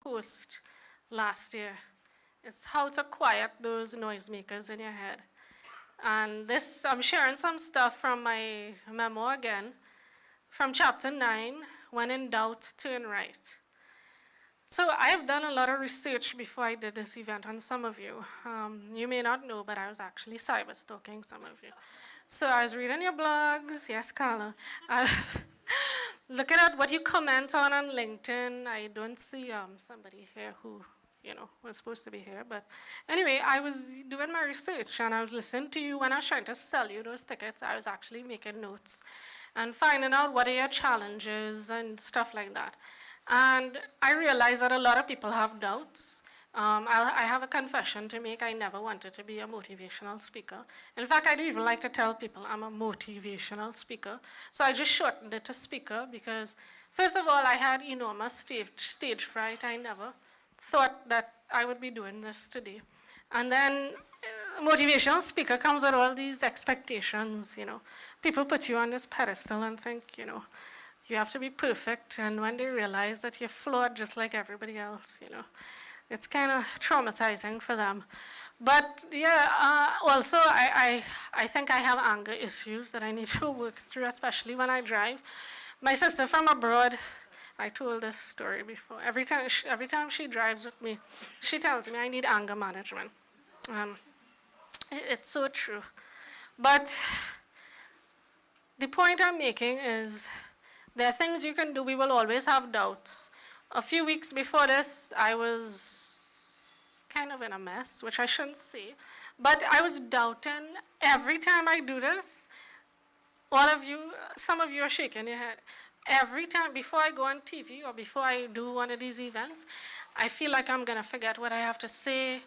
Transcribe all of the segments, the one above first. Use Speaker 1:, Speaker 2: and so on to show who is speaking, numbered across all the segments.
Speaker 1: post last year. It's how to quiet those noisemakers in your head. And this, I'm sharing some stuff from my memo again, from chapter 9, When in Doubt, Turn Right. So I have done a lot of research before I did this event on some of you. You may not know, but I was actually cyber stalking some of you. So I was reading your blogs, yes, Carla. I was looking at what you comment on LinkedIn. I don't see somebody here who was supposed to be here. But anyway, I was doing my research and I was listening to you when I was trying to sell you those tickets. I was actually making notes and finding out what are your challenges and stuff like that. And I realized that a lot of people have doubts. I have a confession to make. I never wanted to be a motivational speaker. In fact, I don't even like to tell people I'm a motivational speaker. So I just shortened it to speaker because, first of all, I had enormous stage fright. I never thought that I would be doing this today. And then motivational speaker comes with all these expectations, People put you on this pedestal and think, you have to be perfect. And when they realize that you're flawed just like everybody else, it's kind of traumatizing for them. But yeah, also I think I have anger issues that I need to work through, especially when I drive. My sister from abroad, I told this story before. Every time she drives with me, she tells me I need anger management. It's so true. But the point I'm making is there are things you can do. We will always have doubts. A few weeks before this, I was kind of in a mess, which I shouldn't say. But I was doubting every time I do this. All of you, some of you are shaking your head. Every time, before I go on TV or before I do one of these events, I feel like I'm going to forget what I have to say.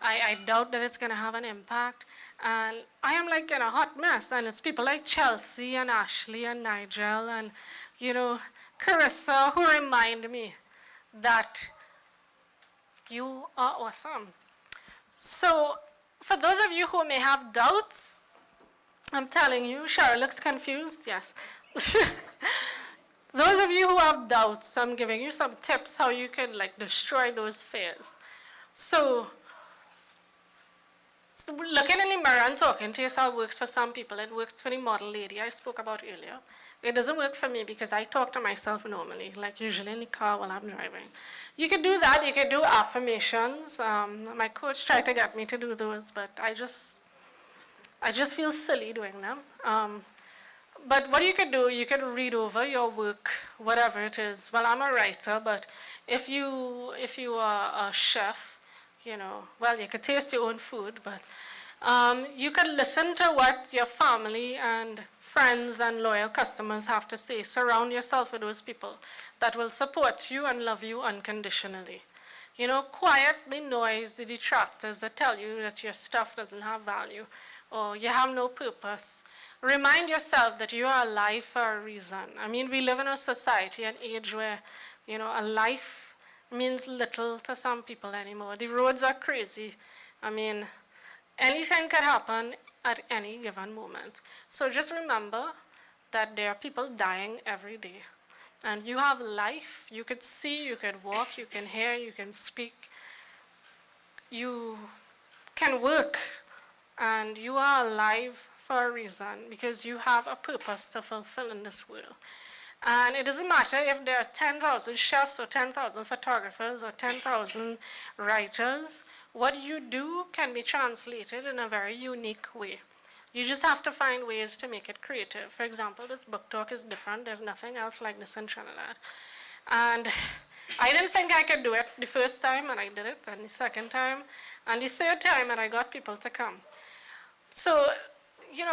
Speaker 1: I doubt that it's going to have an impact. And I am like in a hot mess. And it's people like Chelsea and Ashley and Nigel and, Carissa who remind me that you are awesome. So for those of you who may have doubts, I'm telling you, Cheryl looks confused, yes. Those of you who have doubts, I'm giving you some tips how you can destroy those fears. So looking in the mirror and talking to yourself works for some people. It works for the model lady I spoke about earlier. It doesn't work for me because I talk to myself normally, like usually in the car while I'm driving. You can do that. You can do affirmations. My coach tried to get me to do those, but I just feel silly doing them. But what you could do, you could read over your work, whatever it is. Well, I'm a writer, but if you are a chef, well, you could taste your own food, but you could listen to what your family and friends and loyal customers have to say. Surround yourself with those people that will support you and love you unconditionally. Quiet the noise, the detractors that tell you that your stuff doesn't have value or you have no purpose. Remind yourself that you are alive for a reason. I mean, we live in a society, an age where, a life means little to some people anymore. The roads are crazy. I mean, anything could happen at any given moment. So just remember that there are people dying every day. And you have life. You could see, you could walk, you can hear, you can speak. You can work. And you are alive for a reason because you have a purpose to fulfill in this world. And it doesn't matter if there are 10,000 chefs or 10,000 photographers or 10,000 writers. What you do can be translated in a very unique way. You just have to find ways to make it creative. For example, this book talk is different. There's nothing else like this in Trinidad. And I didn't think I could do it the first time, and I did it, and the second time, and the third time, and I got people to come. So,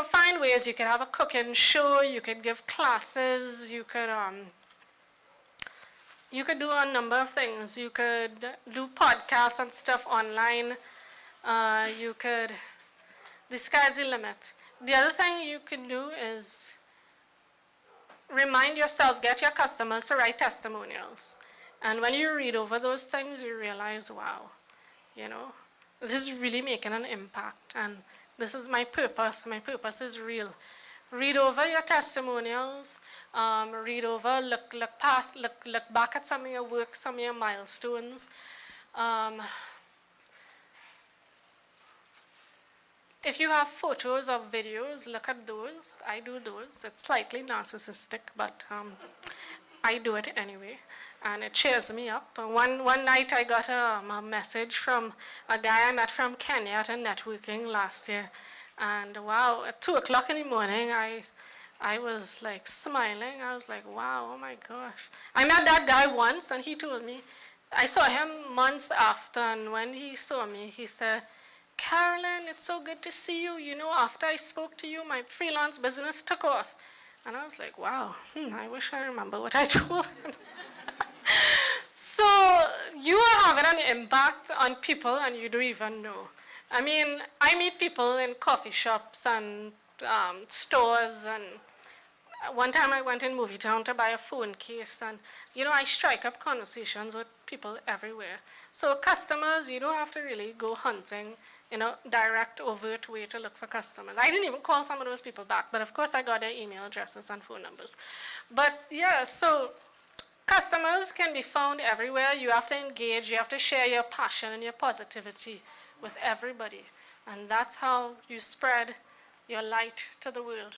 Speaker 1: find ways. You could have a cooking show, you could give classes, you could do a number of things. You could do podcasts and stuff online. The sky's the limit. The other thing you can do is remind yourself, get your customers to write testimonials. And when you read over those things, you realize, wow, this is really making an impact. And this is my purpose. My purpose is real. Read over your testimonials. Read over, look past, look back at some of your work, some of your milestones. If you have photos or videos, look at those. I do those. It's slightly narcissistic, but I do it anyway, and it cheers me up. One night I got a message from a guy I met from Kenya at a networking last year, and wow, at 2 o'clock in the morning, I was like smiling. I was like, wow, oh my gosh. I met that guy once, and he told me, I saw him months after, and when he saw me, he said, Carolyn, it's so good to see you. You know, after I spoke to you, my freelance business took off. And I was like, wow, I wish I remember what I told him. So you are having an impact on people and you don't even know. I mean, I meet people in coffee shops and stores, and one time I went in Movie Town to buy a phone case, and I strike up conversations with people everywhere. So customers, you don't have to really go hunting in a direct, overt way to look for customers. I didn't even call some of those people back, but of course I got their email addresses and phone numbers. But yeah, so customers can be found everywhere. You have to engage, you have to share your passion and your positivity with everybody. And that's how you spread your light to the world.